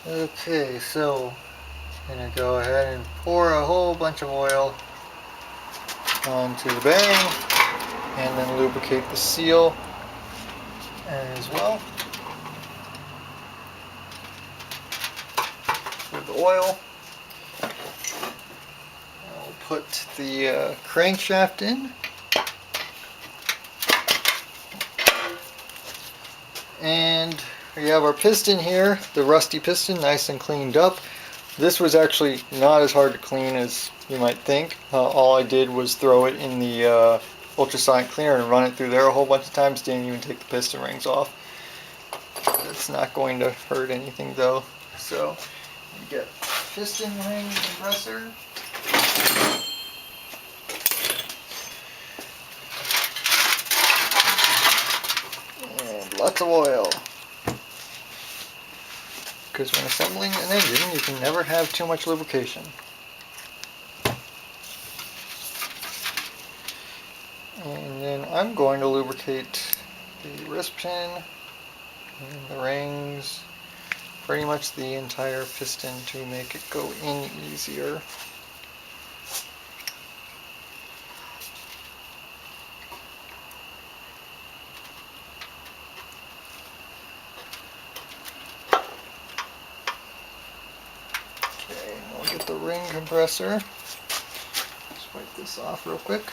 Okay, so I'm gonna go ahead and pour a whole bunch of oil onto the bearing and then lubricate the seal as well with oil. I'll put the crankshaft in, and we have our piston here, the rusty piston, nice and cleaned up. This was actually not as hard to clean as you might think. All I did was throw it in the ultrasonic cleaner and run it through there a whole bunch of times. Didn't even take the piston rings off. That's not going to hurt anything though. So you get piston ring compressor. And lots of oil. Because when assembling an engine, you can never have too much lubrication. And then I'm going to lubricate the wrist pin and the rings, pretty much the entire piston to make it go in easier. Okay, we'll get the ring compressor. Just wipe this off real quick.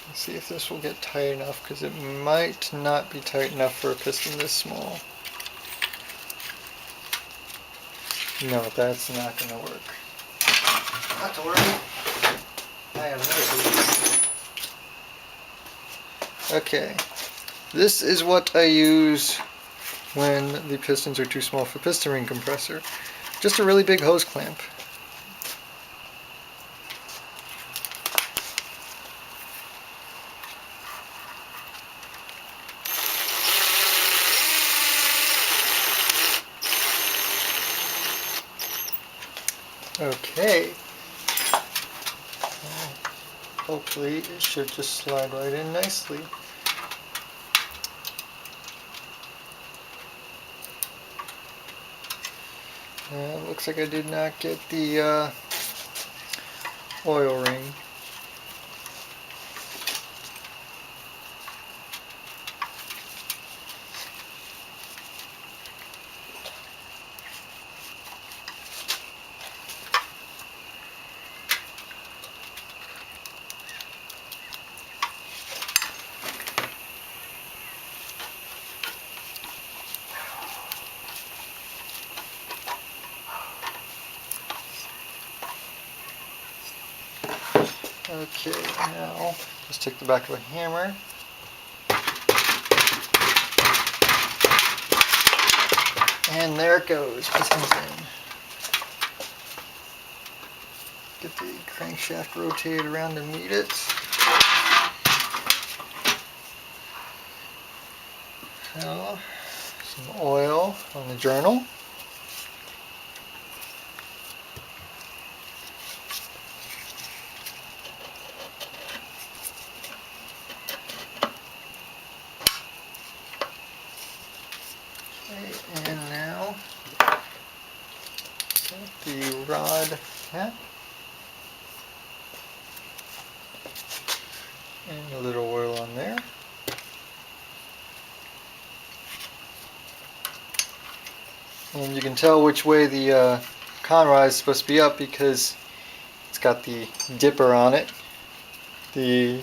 Let's see if this will get tight enough, because it might not be tight enough for a piston this small. No, that's not going to work. Not to worry. I have no clue. Okay, this is what I use when the pistons are too small for piston ring compressor. Just a really big hose clamp. Okay. Hopefully it should just slide right in nicely. Looks like I did not get the oil ring. Okay, now just take the back of a hammer. And there it goes, pistons in. Get the crankshaft rotated around to meet it. So, some oil on the journal. Okay, and now the rod cap. And a little oil on there. And you can tell which way the conrod is supposed to be up because it's got the dipper on it. The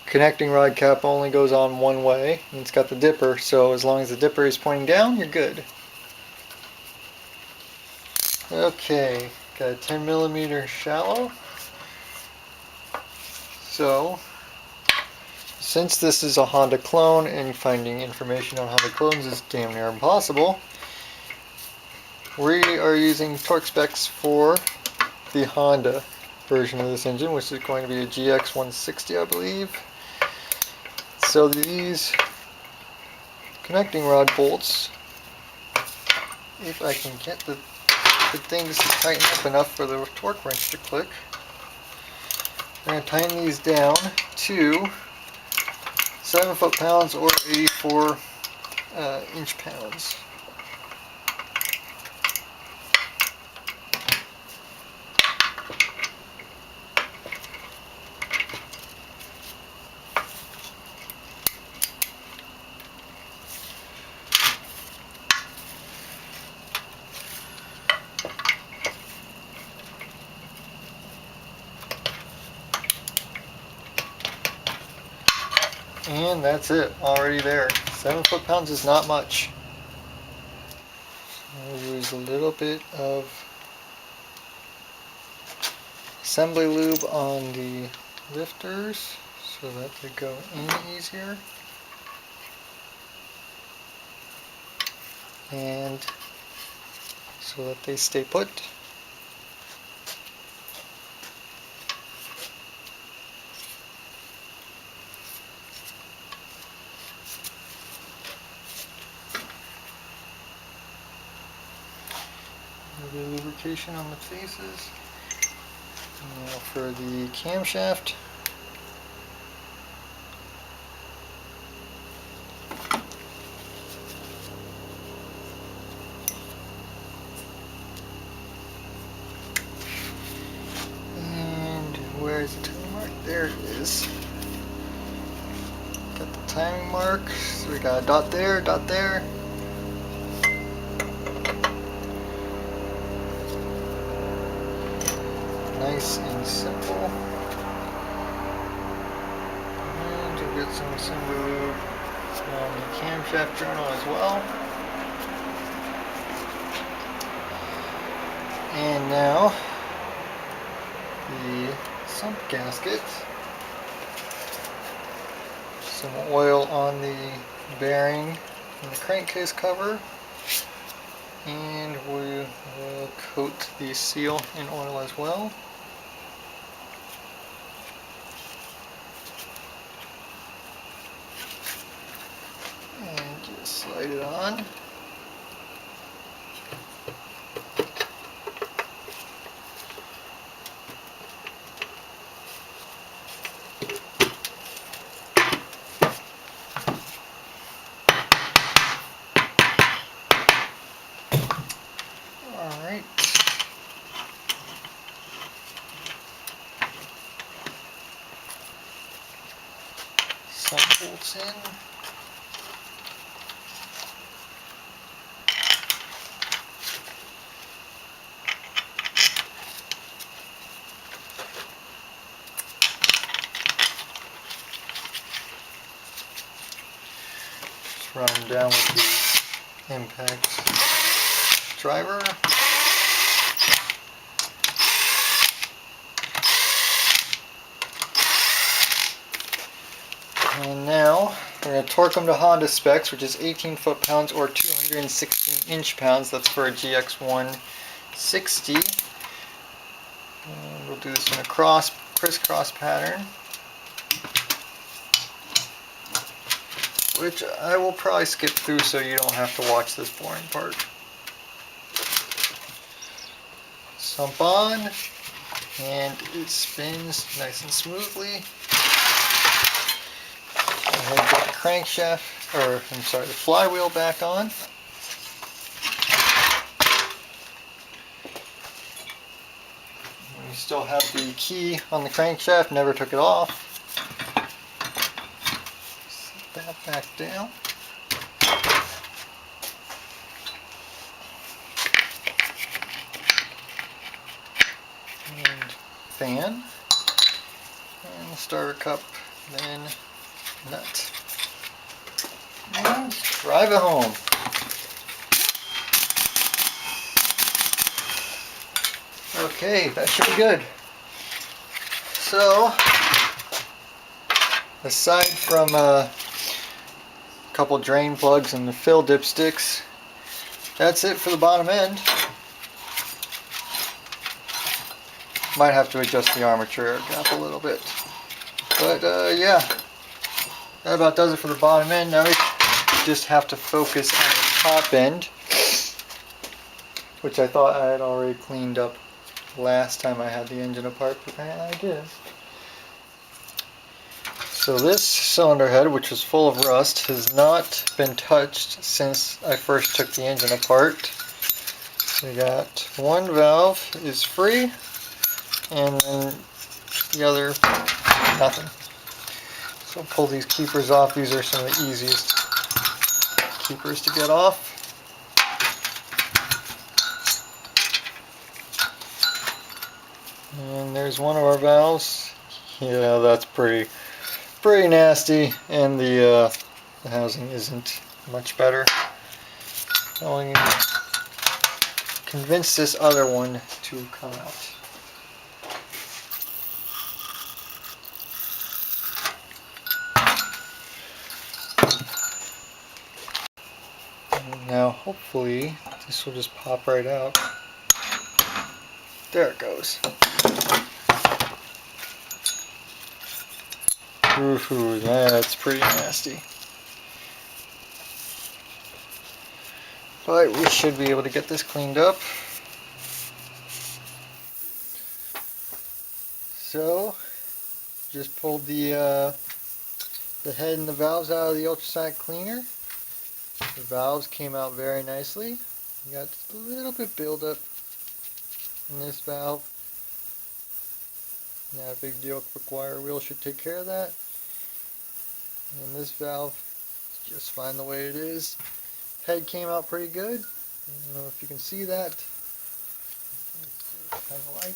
connecting rod cap only goes on one way, and it's got the dipper, so as long as the dipper is pointing down, you're good. Okay, got a 10 millimeter shallow. So, since this is a Honda clone and finding information on Honda clones is damn near impossible, we are using torque specs for the Honda version of this engine, which is going to be a GX 160, I believe. So these connecting rod bolts if I can get the things to tighten up enough for the torque wrench to click. I'm going to tighten these down to 7 foot-pounds or 84 inch-pounds. And that's it, already there. 7 foot-pounds is not much. I'll use a little bit of assembly lube on the lifters so that they go in easier. And so that they stay put. The lubrication on the faces. Now for the camshaft. And where is the timing mark? There it is. Got the timing mark. So we got a dot there, dot there. Nice and simple. And you'll get some assembly lube on the camshaft journal as well. And now the sump gasket. Some oil on the bearing and the crankcase cover. And we will coat the seal in oil as well. And just slide it on. Alright. Sump bolts in. Just run them down with the impact driver. And now we're going to torque them to Honda specs, which is 18 foot-pounds or 216 inch-pounds. That's for a GX160. And we'll do this in a crisscross pattern, which I will probably skip through so you don't have to watch this boring part. Sump on, and it spins nice and smoothly. Go ahead and get the crankshaft, or I'm sorry, the flywheel back on. We still have the key on the crankshaft, never took it off. Set that back down. And fan. And starter cup, then nut. And drive it home. Okay, that should be good. So, aside from a couple drain plugs and the fill dipsticks, that's it for the bottom end. Might have to adjust the armature air gap a little bit. But yeah, that about does it for the bottom end. Now we just have to focus on the top end. which I thought I had already cleaned up last time I had the engine apart, but I did. So this cylinder head, which was full of rust, has not been touched since I first took the engine apart. We got one valve is free, and then the other, nothing. So I'll pull these keepers off. These are some of the easiest keepers to get off. And there's one of our valves. Yeah, that's pretty nasty, and the housing isn't much better. I'll convince this other one to come out. And now hopefully this will just pop right out. There it goes. Ooh, that's pretty nasty. But we should be able to get this cleaned up. So, just pulled the head and the valves out of the ultrasonic cleaner. The valves came out very nicely. We got just a little bit buildup in this valve. Not a big deal. Quick wire wheel should take care of that. And this valve is just fine the way it is. Head came out pretty good. I don't know if you can see that. Kind of light.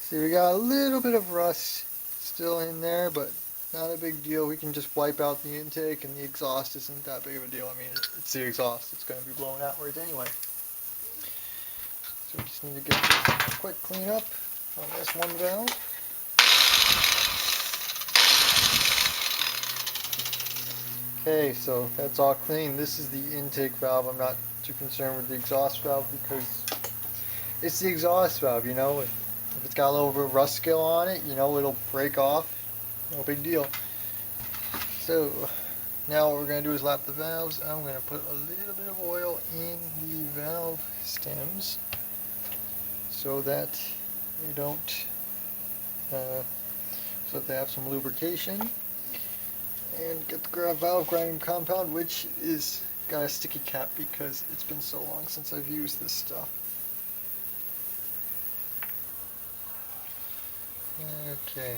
See, we got a little bit of rust still in there, but not a big deal. We can just wipe out the intake, and the exhaust isn't that big of a deal. I mean, it's the exhaust. It's going to be blowing outwards anyway. So we just need to get a quick cleanup on this one valve. Okay, so that's all clean. This is the intake valve. I'm not too concerned with the exhaust valve because it's the exhaust valve, you know. If it's got a little bit of rust scale on it, you know, it'll break off. No big deal. So now what we're going to do is lap the valves. I'm going to put a little bit of oil in the valve stems so that they don't, so that they have some lubrication. And get the valve grinding compound, which is got a sticky cap because it's been so long since I've used this stuff. Okay.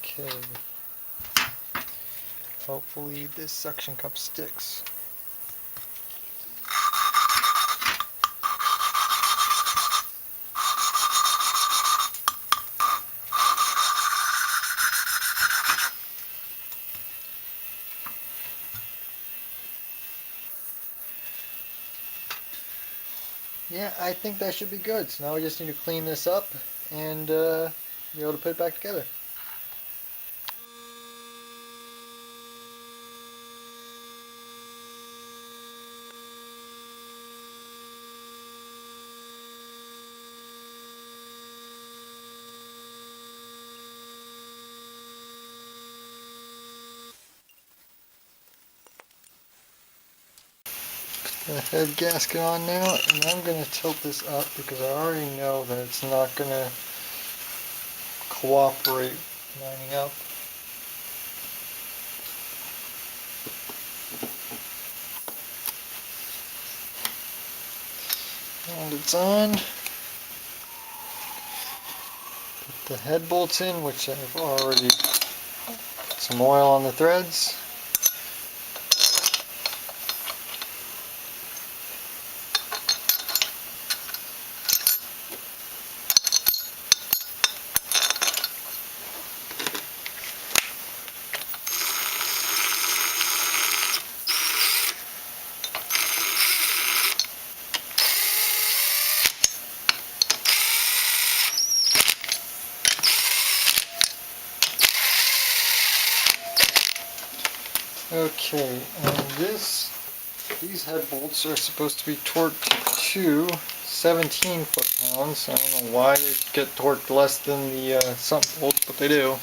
Okay. Hopefully this suction cup sticks. Yeah, I think that should be good. So now we just need to clean this up and be able to put it back together. The head gasket on now, and I'm going to tilt this up because I already know that it's not going to cooperate lining up. And it's on. Put the head bolts in, which I've already put some oil on the threads. Okay, and these head bolts are supposed to be torqued to 17 foot-pounds. I don't know why they get torqued less than the sump bolts, but they do.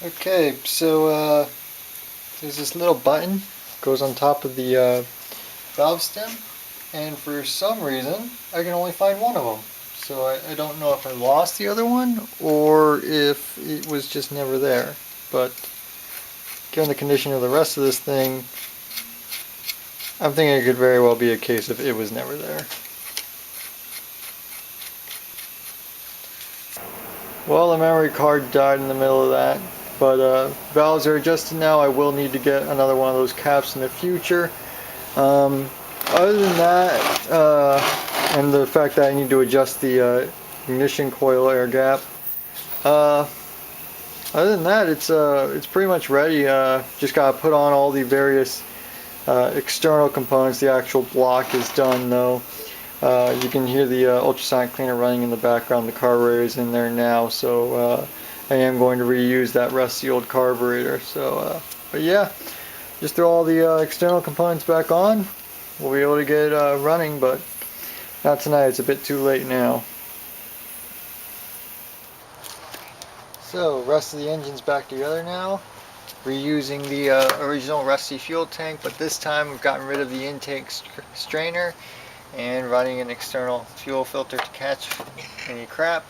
Okay, so there's this little button goes on top of the valve stem, and for some reason I can only find one of them. So I don't know if I lost the other one or if it was just never there. But given the condition of the rest of this thing, I'm thinking it could very well be a case of it was never there. Well, the memory card died in the middle of that, but valves are adjusted now. I will need to get another one of those caps in the future. Other than that, and the fact that I need to adjust the ignition coil air gap, other than that, it's pretty much ready. Just gotta put on all the various external components. The actual block is done though. You can hear the ultrasonic cleaner running in the background. The carburetor is in there now, so I am going to reuse that rusty old carburetor. So, but yeah, just throw all the external components back on. We'll be able to get running, but not tonight. It's a bit too late now. So, rest of the engine's back together now. Reusing the original rusty fuel tank, but this time we've gotten rid of the intake strainer and running an external fuel filter to catch any crap.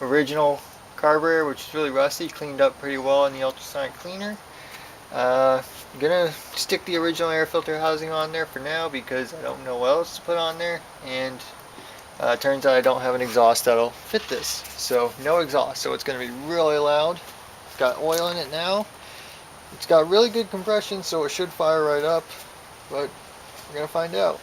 Original carburetor, which is really rusty, cleaned up pretty well in the ultrasonic cleaner. I'm gonna stick the original air filter housing on there for now because I don't know what else to put on there, and it turns out I don't have an exhaust that'll fit this, so no exhaust, so it's gonna be really loud. It's got oil in it now. It's got really good compression, so it should fire right up, but we're gonna find out.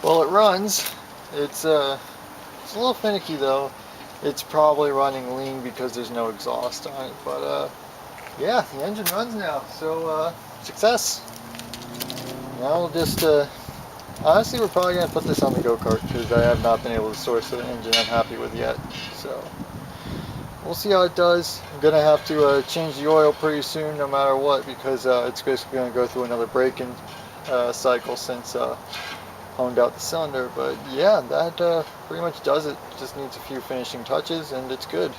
Well, it runs. It's a little finicky though. It's probably running lean because there's no exhaust on it. But yeah, the engine runs now. So success. Now we'll just honestly, we're probably gonna put this on the go-kart because I have not been able to source an engine I'm happy with yet. So we'll see how it does. I'm gonna have to change the oil pretty soon, no matter what, because it's basically gonna go through another braking cycle since honed out the cylinder. But yeah, that pretty much does it. Just needs a few finishing touches and it's good.